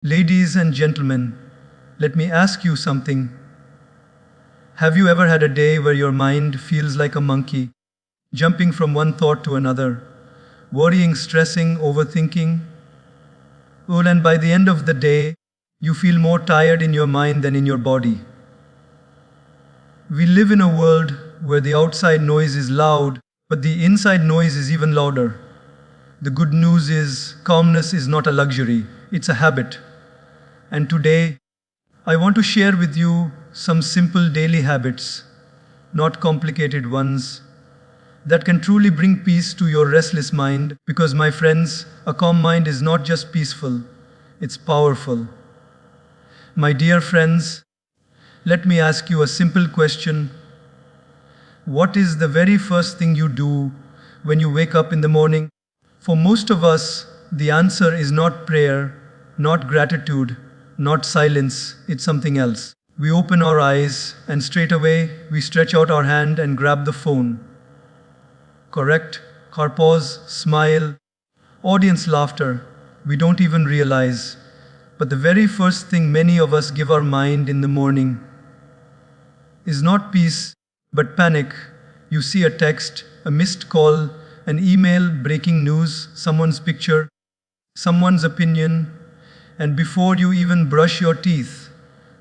Ladies and gentlemen, let me ask you something. Have you ever had a day where your mind feels like a monkey, jumping from one thought to another, worrying, stressing, overthinking? Well, and by the end of the day, you feel more tired in your mind than in your body. We live in a world where the outside noise is loud, but the inside noise is even louder. The good news is calmness is not a luxury, it's a habit. And today, I want to share with you some simple daily habits, not complicated ones, that can truly bring peace to your restless mind. Because, my friends, a calm mind is not just peaceful, it's powerful. My dear friends, let me ask you a simple question. What is the very first thing you do when you wake up in the morning? For most of us, the answer is not prayer, not gratitude, not silence, it's something else. We open our eyes and straight away we stretch out our hand and grab the phone. Correct? Our pause, smile, audience laughter, we don't even realize. But the very first thing many of us give our mind in the morning is not peace, but panic. You see a text, a missed call, an email, breaking news, someone's picture, someone's opinion, and before you even brush your teeth,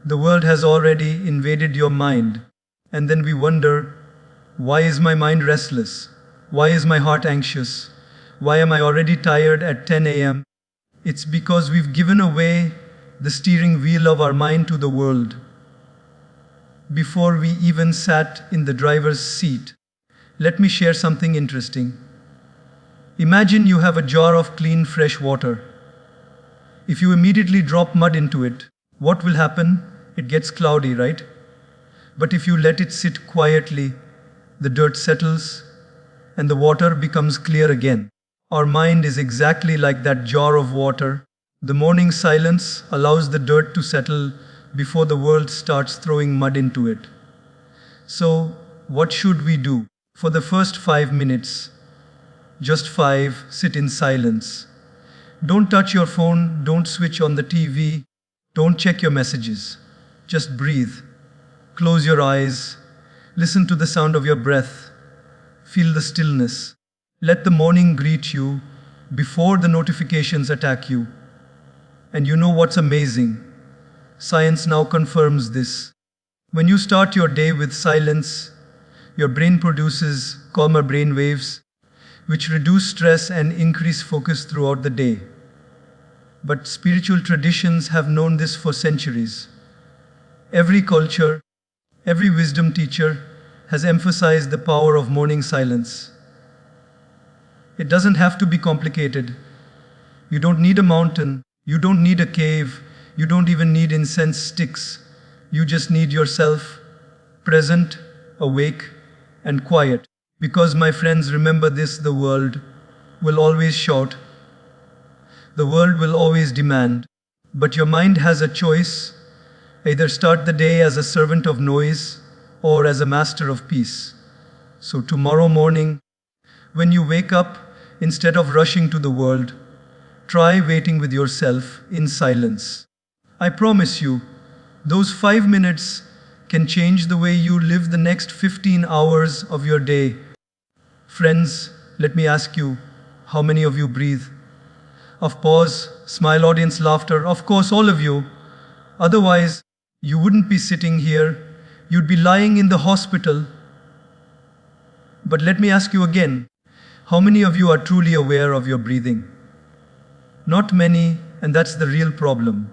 the world has already invaded your mind. And then we wonder, why is my mind restless? Why is my heart anxious? Why am I already tired at 10 a.m.? It's because we've given away the steering wheel of our mind to the world before we even sat in the driver's seat. Let me share something interesting. Imagine you have a jar of clean, fresh water. If you immediately drop mud into it, what will happen? It gets cloudy, right? But if you let it sit quietly, the dirt settles and the water becomes clear again. Our mind is exactly like that jar of water. The morning silence allows the dirt to settle before the world starts throwing mud into it. So, what should we do? For the first 5 minutes, just 5, sit in silence. Don't touch your phone, don't switch on the TV, don't check your messages. Just breathe. Close your eyes. Listen to the sound of your breath. Feel the stillness. Let the morning greet you before the notifications attack you. And you know what's amazing? Science now confirms this. When you start your day with silence, your brain produces calmer brain waves, which reduce stress and increase focus throughout the day. But spiritual traditions have known this for centuries. Every culture, every wisdom teacher has emphasized the power of morning silence. It doesn't have to be complicated. You don't need a mountain, you don't need a cave, you don't even need incense sticks. You just need yourself, present, awake, and quiet. Because, my friends, remember this, the world will always shout. The world will always demand. But your mind has a choice. Either start the day as a servant of noise or as a master of peace. So tomorrow morning, when you wake up, instead of rushing to the world, try waiting with yourself in silence. I promise you, those 5 minutes can change the way you live the next 15 hours of your day. Friends, let me ask you, how many of you breathe? Of pause, smile, audience, laughter, of course, all of you. Otherwise, you wouldn't be sitting here, you'd be lying in the hospital. But let me ask you again, how many of you are truly aware of your breathing? Not many, and that's the real problem.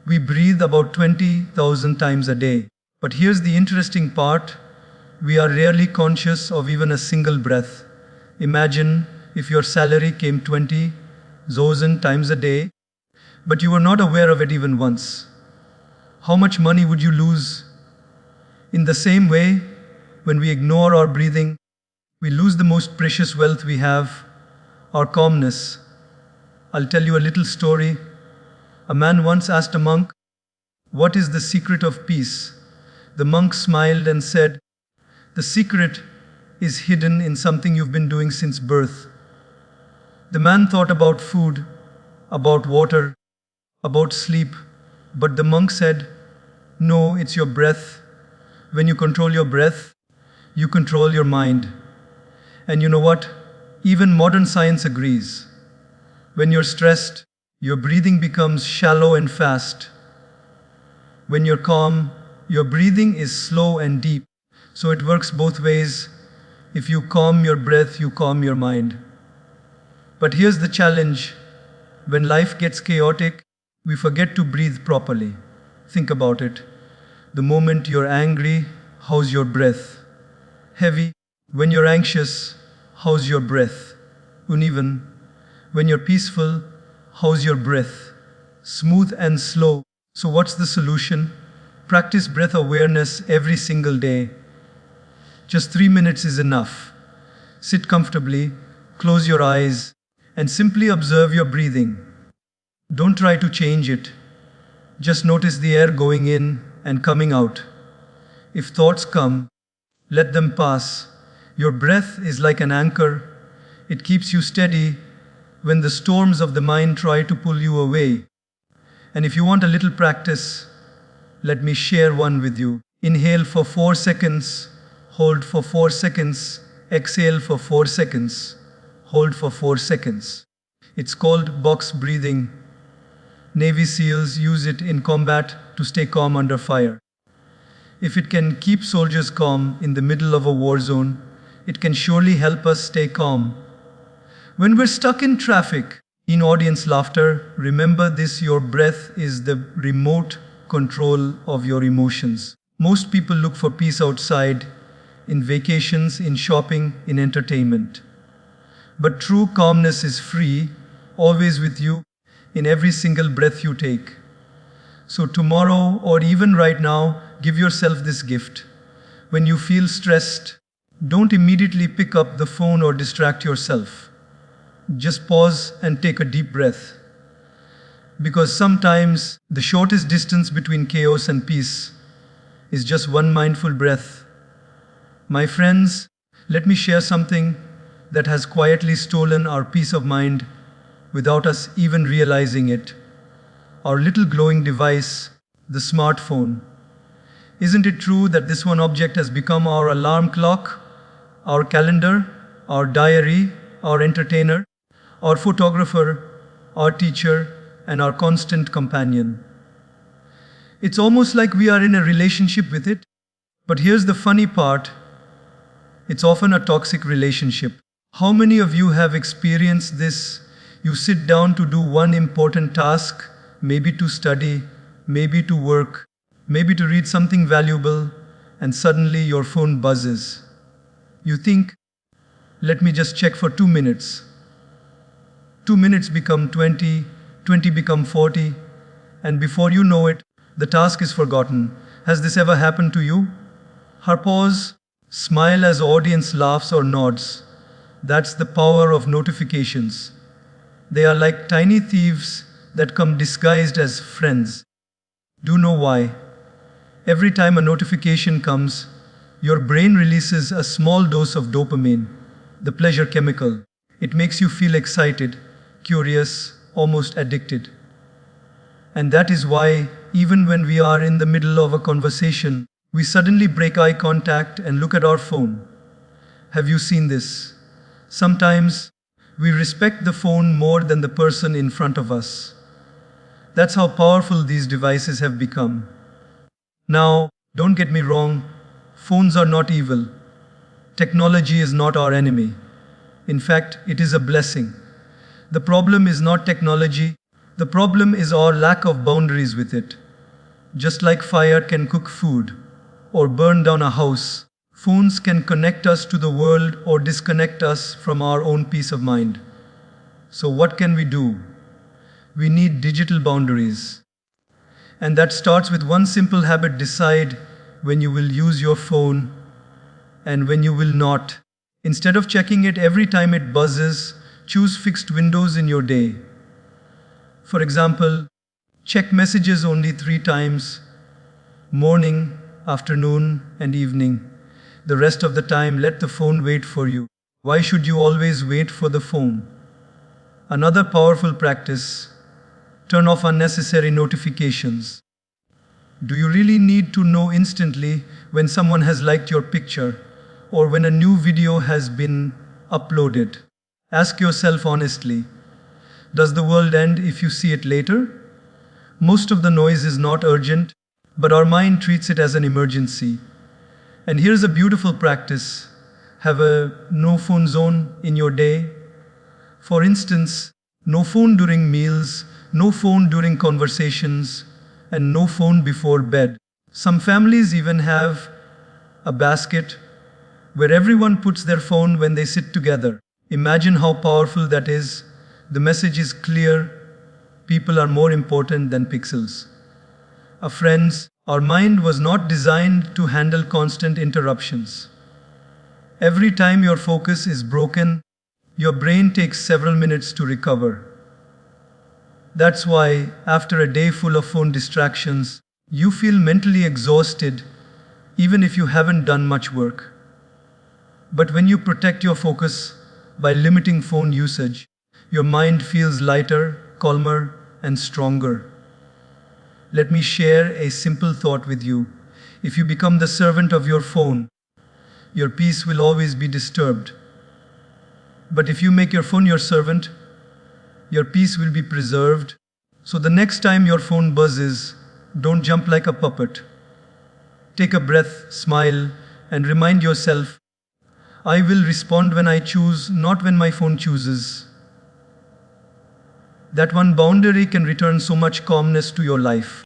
We breathe about 20,000 times a day. But here's the interesting part, we are rarely conscious of even a single breath. Imagine if your salary came 20,000 times a day, but you were not aware of it even once. How much money would you lose? In the same way, when we ignore our breathing, we lose the most precious wealth we have, our calmness. I'll tell you a little story. A man once asked a monk, "What is the secret of peace?" The monk smiled and said, "The secret is hidden in something you've been doing since birth." The man thought about food, about water, about sleep, but the monk said, no, it's your breath. When you control your breath, you control your mind. And you know what? Even modern science agrees. When you're stressed, your breathing becomes shallow and fast. When you're calm, your breathing is slow and deep. So it works both ways. If you calm your breath, you calm your mind. But here's the challenge. When life gets chaotic, we forget to breathe properly. Think about it. The moment you're angry, how's your breath? Heavy. When you're anxious, how's your breath? Uneven. When you're peaceful, how's your breath? Smooth and slow. So what's the solution? Practice breath awareness every single day. Just 3 minutes is enough. Sit comfortably, close your eyes, and simply observe your breathing. Don't try to change it. Just notice the air going in and coming out. If thoughts come, let them pass. Your breath is like an anchor. It keeps you steady when the storms of the mind try to pull you away. And if you want a little practice, let me share one with you. Inhale for 4 seconds, hold for 4 seconds, exhale for 4 seconds, hold for 4 seconds. It's called box breathing. Navy SEALs use it in combat to stay calm under fire. If it can keep soldiers calm in the middle of a war zone, it can surely help us stay calm. When we're stuck in traffic, in audience laughter, remember this: your breath is the remote control of your emotions. Most people look for peace outside, in vacations, in shopping, in entertainment. But true calmness is free, always with you, in every single breath you take. So tomorrow, or even right now, give yourself this gift. When you feel stressed, don't immediately pick up the phone or distract yourself. Just pause and take a deep breath. Because sometimes the shortest distance between chaos and peace is just one mindful breath. My friends, let me share something that has quietly stolen our peace of mind without us even realizing it. Our little glowing device, the smartphone. Isn't it true that this one object has become our alarm clock, our calendar, our diary, our entertainer, our photographer, our teacher, and our constant companion? It's almost like we are in a relationship with it. But here's the funny part. It's often a toxic relationship. How many of you have experienced this? You sit down to do one important task, maybe to study, maybe to work, maybe to read something valuable, and suddenly your phone buzzes. You think, let me just check for 2 minutes. 2 minutes become 20, 20 become 40, and before you know it, the task is forgotten. Has this ever happened to you? Pause, smile as audience laughs or nods. That's the power of notifications. They are like tiny thieves that come disguised as friends. Do you know why? Every time a notification comes, your brain releases a small dose of dopamine, the pleasure chemical. It makes you feel excited, curious, almost addicted. And that is why, even when we are in the middle of a conversation, we suddenly break eye contact and look at our phone. Have you seen this? Sometimes, we respect the phone more than the person in front of us. That's how powerful these devices have become. Now, don't get me wrong, phones are not evil. Technology is not our enemy. In fact, it is a blessing. The problem is not technology, the problem is our lack of boundaries with it. Just like fire can cook food or burn down a house, phones can connect us to the world or disconnect us from our own peace of mind. So what can we do? We need digital boundaries. And that starts with one simple habit: decide when you will use your phone and when you will not. Instead of checking it every time it buzzes, choose fixed windows in your day. For example, check messages only 3 times: morning, afternoon, and evening. The rest of the time, let the phone wait for you. Why should you always wait for the phone? Another powerful practice: Turn off unnecessary notifications. Do you really need to know instantly when someone has liked your picture or when a new video has been uploaded? Ask yourself honestly, does the world end if you see it later? Most of the noise is not urgent, but our mind treats it as an emergency. And here's a beautiful practice. Have a no phone zone in your day. For instance, no phone during meals, no phone during conversations, and no phone before bed. Some families even have a basket where everyone puts their phone when they sit together. Imagine how powerful that is. The message is clear. People are more important than pixels. Friends, our mind was not designed to handle constant interruptions. Every time your focus is broken, your brain takes several minutes to recover. That's why, after a day full of phone distractions, you feel mentally exhausted, even if you haven't done much work. But when you protect your focus by limiting phone usage, your mind feels lighter, calmer, and stronger. Let me share a simple thought with you. If you become the servant of your phone, your peace will always be disturbed. But if you make your phone your servant, your peace will be preserved. So the next time your phone buzzes, don't jump like a puppet. Take a breath, smile, and remind yourself, I will respond when I choose, not when my phone chooses. That one boundary can return so much calmness to your life.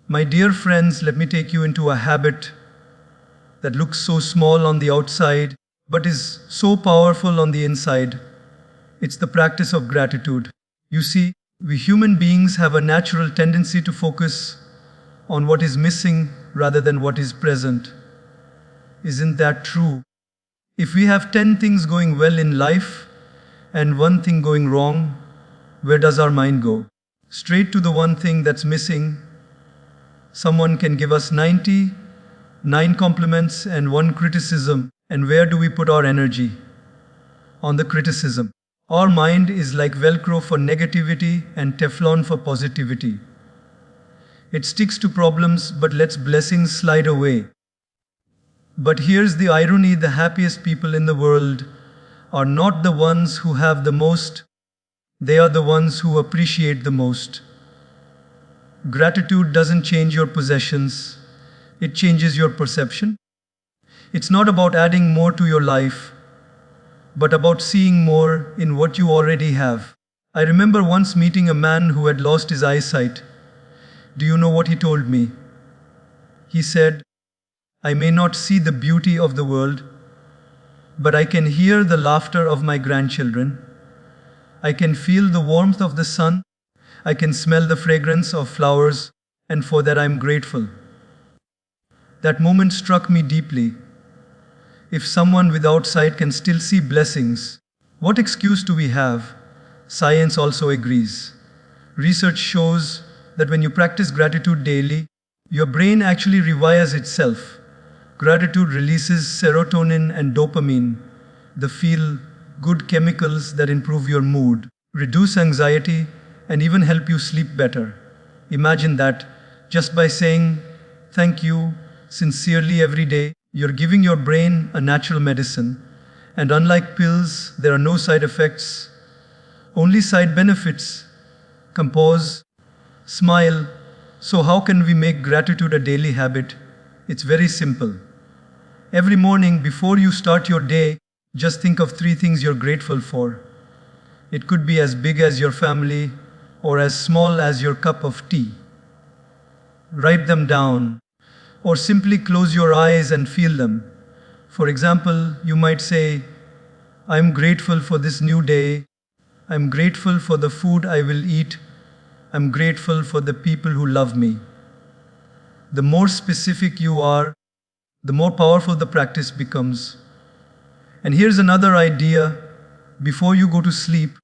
My dear friends, let me take you into a habit that looks so small on the outside, but is so powerful on the inside. It's the practice of gratitude. You see, we human beings have a natural tendency to focus on what is missing rather than what is present. Isn't that true? If we have 10 things going well in life and one thing going wrong, where does our mind go? Straight to the one thing that's missing. Someone can give us 99 compliments and one criticism, and where do we put our energy? On the criticism. Our mind is like Velcro for negativity and Teflon for positivity. It sticks to problems but lets blessings slide away. But here's the irony, the happiest people in the world are not the ones who have the most. They are the ones who appreciate the most. Gratitude doesn't change your possessions, it changes your perception. It's not about adding more to your life, but about seeing more in what you already have. I remember once meeting a man who had lost his eyesight. Do you know what he told me? He said, I may not see the beauty of the world, but I can hear the laughter of my grandchildren. I can feel the warmth of the sun. I can smell the fragrance of flowers, and for that I'm grateful. That moment struck me deeply. If someone without sight can still see blessings, what excuse do we have? Science also agrees. Research shows that when you practice gratitude daily, your brain actually rewires itself. Gratitude releases serotonin and dopamine, the feel-good chemicals that improve your mood, reduce anxiety, and even help you sleep better. Imagine that just by saying thank you sincerely every day, you're giving your brain a natural medicine. And unlike pills, there are no side effects, only side benefits. Compose, smile. So how can we make gratitude a daily habit? It's very simple. Every morning before you start your day, just think of 3 things you're grateful for. It could be as big as your family or as small as your cup of tea. Write them down or simply close your eyes and feel them. For example, you might say, I'm grateful for this new day. I'm grateful for the food I will eat. I'm grateful for the people who love me. The more specific you are, the more powerful the practice becomes. And here's another idea. Before you go to sleep,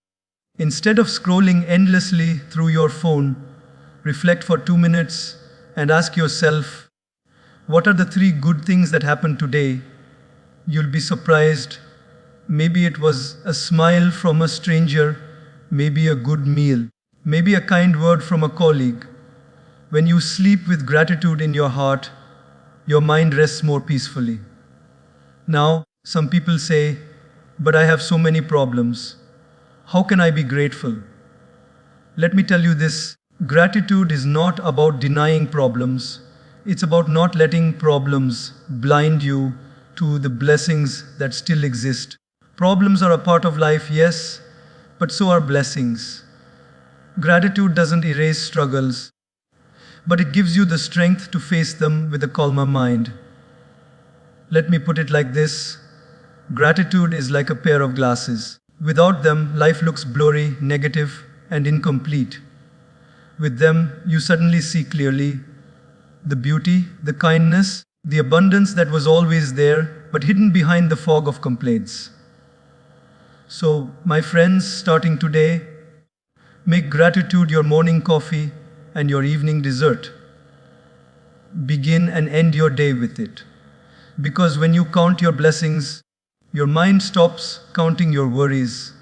instead of scrolling endlessly through your phone, reflect for 2 minutes and ask yourself, what are the 3 good things that happened today? You'll be surprised. Maybe it was a smile from a stranger, maybe a good meal, maybe a kind word from a colleague. When you sleep with gratitude in your heart, your mind rests more peacefully. Now, some people say, but I have so many problems. How can I be grateful? Let me tell you this, gratitude is not about denying problems. It's about not letting problems blind you to the blessings that still exist. Problems are a part of life, yes, but so are blessings. Gratitude doesn't erase struggles, but it gives you the strength to face them with a calmer mind. Let me put it like this, gratitude is like a pair of glasses. Without them, life looks blurry, negative, and incomplete. With them, you suddenly see clearly the beauty, the kindness, the abundance that was always there, but hidden behind the fog of complaints. So, my friends, starting today, make gratitude your morning coffee and your evening dessert. Begin and end your day with it. Because when you count your blessings, your mind stops counting your worries.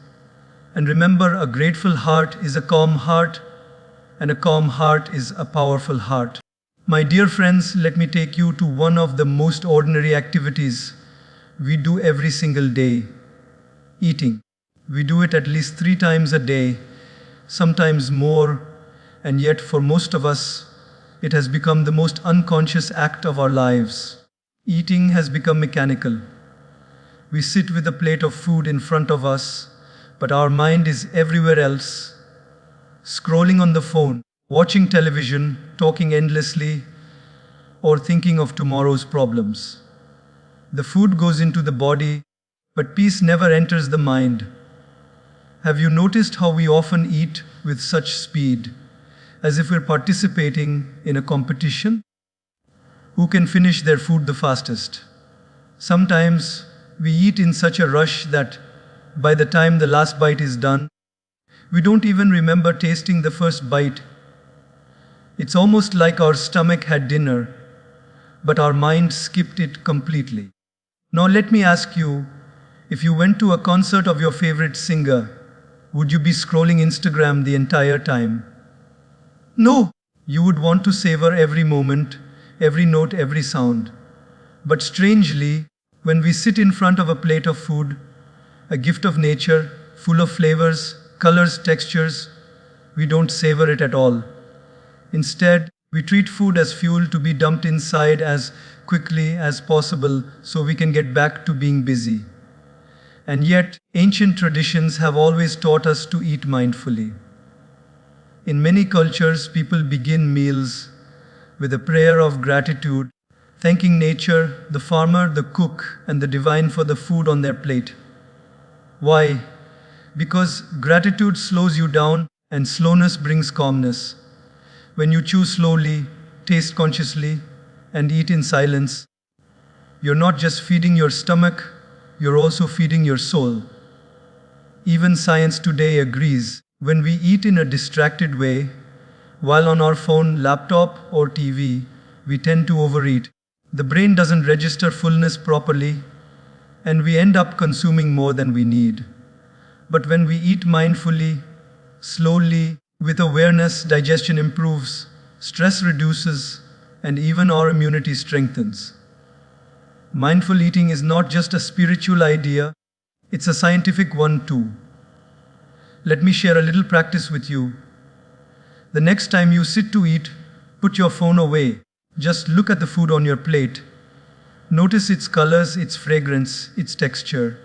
And remember, a grateful heart is a calm heart, and a calm heart is a powerful heart. My dear friends, let me take you to one of the most ordinary activities we do every single day, eating. We do it at least 3 times a day, sometimes more, and yet for most of us, it has become the most unconscious act of our lives. Eating has become mechanical. We sit with a plate of food in front of us, but our mind is everywhere else, scrolling on the phone, watching television, talking endlessly, or thinking of tomorrow's problems. The food goes into the body, but peace never enters the mind. Have you noticed how we often eat with such speed, as if we're participating in a competition? Who can finish their food the fastest? Sometimes we eat in such a rush that by the time the last bite is done, we don't even remember tasting the first bite. It's almost like our stomach had dinner, but our mind skipped it completely. Now let me ask you, if you went to a concert of your favorite singer, would you be scrolling Instagram the entire time? No, you would want to savor every moment, every note, every sound. But strangely, when we sit in front of a plate of food, a gift of nature, full of flavors, colors, textures, we don't savor it at all. Instead, we treat food as fuel to be dumped inside as quickly as possible so we can get back to being busy. And yet, ancient traditions have always taught us to eat mindfully. In many cultures, people begin meals with a prayer of gratitude, thanking nature, the farmer, the cook, and the divine for the food on their plate. Why? Because gratitude slows you down and slowness brings calmness. When you chew slowly, taste consciously, and eat in silence, you're not just feeding your stomach, you're also feeding your soul. Even science today agrees, when we eat in a distracted way, while on our phone, laptop, or TV, we tend to overeat. The brain doesn't register fullness properly, and we end up consuming more than we need. But when we eat mindfully, slowly, with awareness, digestion improves, stress reduces, and even our immunity strengthens. Mindful eating is not just a spiritual idea, it's a scientific one too. Let me share a little practice with you. The next time you sit to eat, put your phone away. Just look at the food on your plate. Notice its colors, its fragrance, its texture.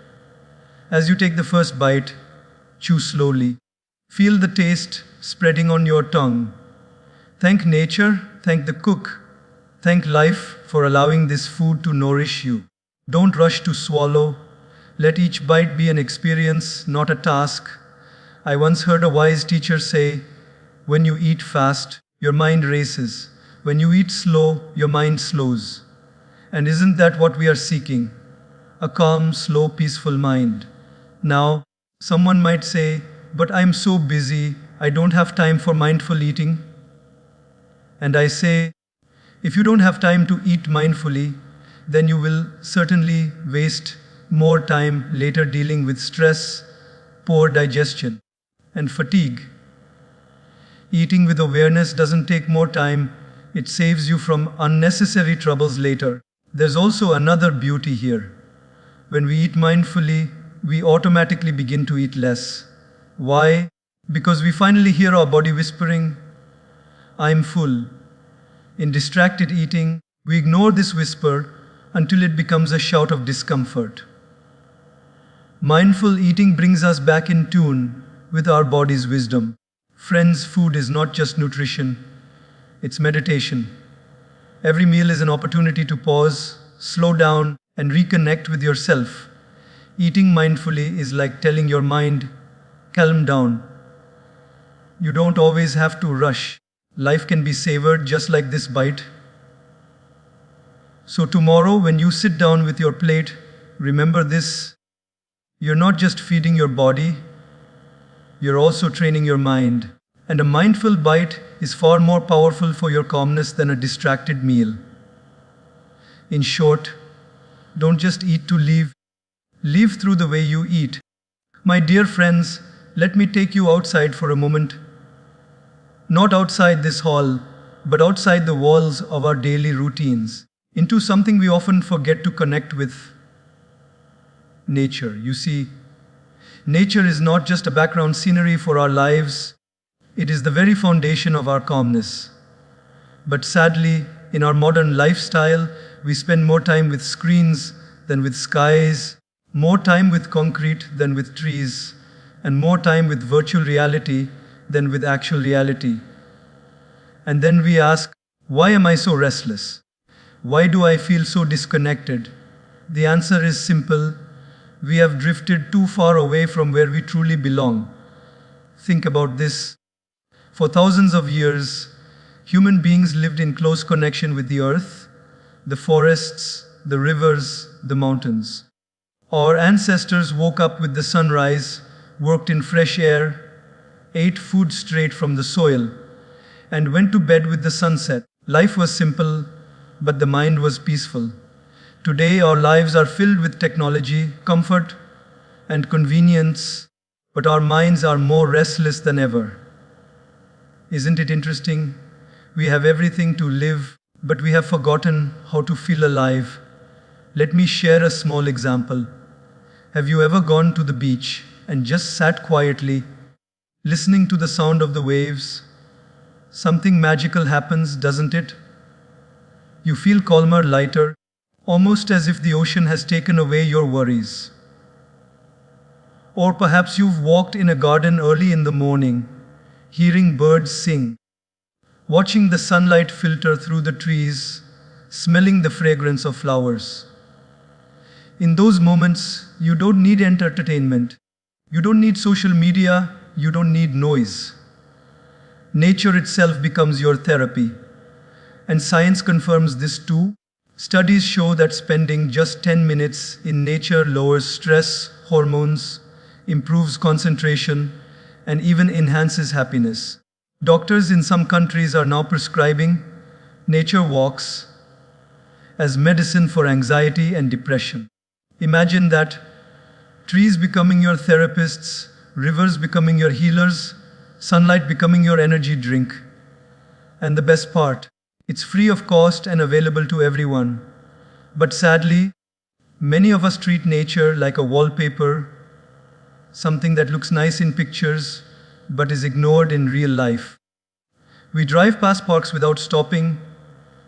As you take the first bite, chew slowly. Feel the taste spreading on your tongue. Thank nature, thank the cook, thank life for allowing this food to nourish you. Don't rush to swallow. Let each bite be an experience, not a task. I once heard a wise teacher say, when you eat fast, your mind races. When you eat slow, your mind slows. And isn't that what we are seeking? A calm, slow, peaceful mind. Now, someone might say, but I'm so busy, I don't have time for mindful eating. And I say, if you don't have time to eat mindfully, then you will certainly waste more time later dealing with stress, poor digestion, and fatigue. Eating with awareness doesn't take more time, it saves you from unnecessary troubles later. There's also another beauty here. When we eat mindfully, we automatically begin to eat less. Why? Because we finally hear our body whispering, I'm full. In distracted eating, we ignore this whisper until it becomes a shout of discomfort. Mindful eating brings us back in tune with our body's wisdom. Friends, food is not just nutrition, it's meditation. Every meal is an opportunity to pause, slow down, and reconnect with yourself. Eating mindfully is like telling your mind, calm down. You don't always have to rush. Life can be savored just like this bite. So tomorrow, when you sit down with your plate, remember this. You're not just feeding your body, you're also training your mind. And a mindful bite is far more powerful for your calmness than a distracted meal. In short, don't just eat to live, live through the way you eat. My dear friends, let me take you outside for a moment. Not outside this hall, but outside the walls of our daily routines, into something we often forget to connect with: nature. You see, nature is not just a background scenery for our lives, it is the very foundation of our calmness. But sadly, in our modern lifestyle, we spend more time with screens than with skies, more time with concrete than with trees, and more time with virtual reality than with actual reality. And then we ask, why am I so restless? Why do I feel so disconnected? The answer is simple. We have drifted too far away from where we truly belong. Think about this. For thousands of years, human beings lived in close connection with the earth, the forests, the rivers, the mountains. Our ancestors woke up with the sunrise, worked in fresh air, ate food straight from the soil, and went to bed with the sunset. Life was simple, but the mind was peaceful. Today, our lives are filled with technology, comfort, and convenience, but our minds are more restless than ever. Isn't it interesting? We have everything to live, but we have forgotten how to feel alive. Let me share a small example. Have you ever gone to the beach and just sat quietly, listening to the sound of the waves? Something magical happens, doesn't it? You feel calmer, lighter, almost as if the ocean has taken away your worries. Or perhaps you've walked in a garden early in the morning, hearing birds sing, watching the sunlight filter through the trees, smelling the fragrance of flowers. In those moments, you don't need entertainment. You don't need social media. You don't need noise. Nature itself becomes your therapy. And science confirms this too. Studies show that spending just 10 minutes in nature lowers stress hormones, improves concentration, and even enhances happiness. Doctors in some countries are now prescribing nature walks as medicine for anxiety and depression. Imagine that: trees becoming your therapists, rivers becoming your healers, sunlight becoming your energy drink. And the best part, it's free of cost and available to everyone. But sadly, many of us treat nature like a wallpaper, something that looks nice in pictures but is ignored in real life. We drive past parks without stopping.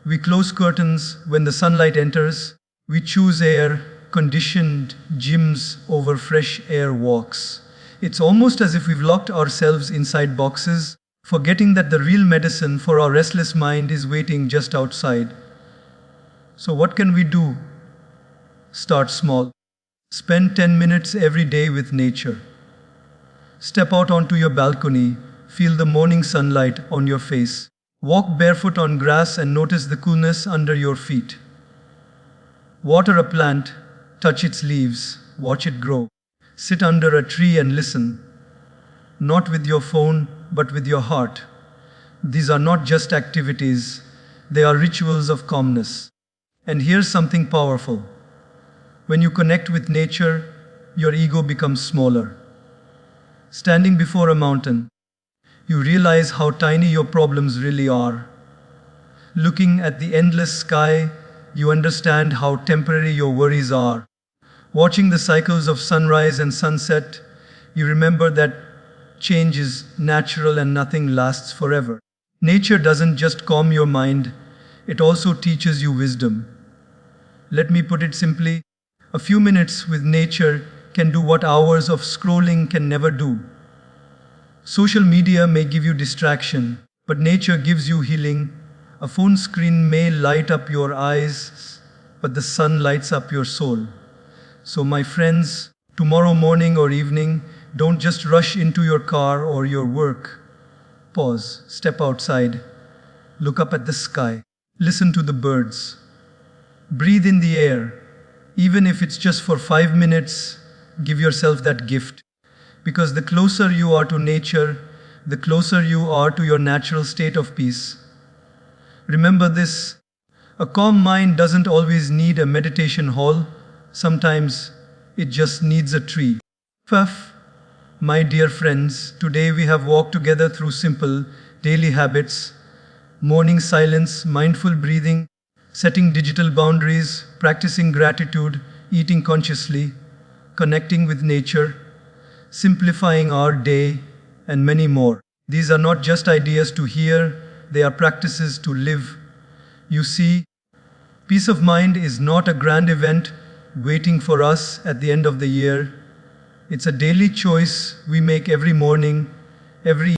We close curtains when the sunlight enters. We choose air-conditioned gyms over fresh air walks. It's almost as if we've locked ourselves inside boxes, forgetting that the real medicine for our restless mind is waiting just outside. So what can we do? Start small. Spend 10 minutes every day with nature. Step out onto your balcony, feel the morning sunlight on your face. Walk barefoot on grass and notice the coolness under your feet. Water a plant, touch its leaves, watch it grow. Sit under a tree and listen. Not with your phone, but with your heart. These are not just activities, they are rituals of calmness. And here's something powerful. When you connect with nature, your ego becomes smaller. Standing before a mountain, You realize how tiny your problems really are. Looking at the endless sky, you understand how temporary your worries are. Watching the cycles of sunrise and sunset, you remember that change is natural and nothing lasts forever. Nature doesn't just calm your mind, it also teaches you wisdom. Let me put it simply, a few minutes with nature can do what hours of scrolling can never do. Social media may give you distraction, but nature gives you healing. A phone screen may light up your eyes, but the sun lights up your soul. So, my friends, tomorrow morning or evening, don't just rush into your car or your work. Pause, step outside, look up at the sky, listen to the birds, breathe in the air. Even if it's just for 5 minutes, give yourself that gift. Because the closer you are to nature, the closer you are to your natural state of peace. Remember this, a calm mind doesn't always need a meditation hall. Sometimes it just needs a tree. Puff, my dear friends, today we have walked together through simple daily habits, morning silence, mindful breathing, setting digital boundaries, practicing gratitude, eating consciously, connecting with nature, simplifying our day, and many more. These are not just ideas to hear, they are practices to live. You see, peace of mind is not a grand event waiting for us at the end of the year. It's a daily choice we make every morning, every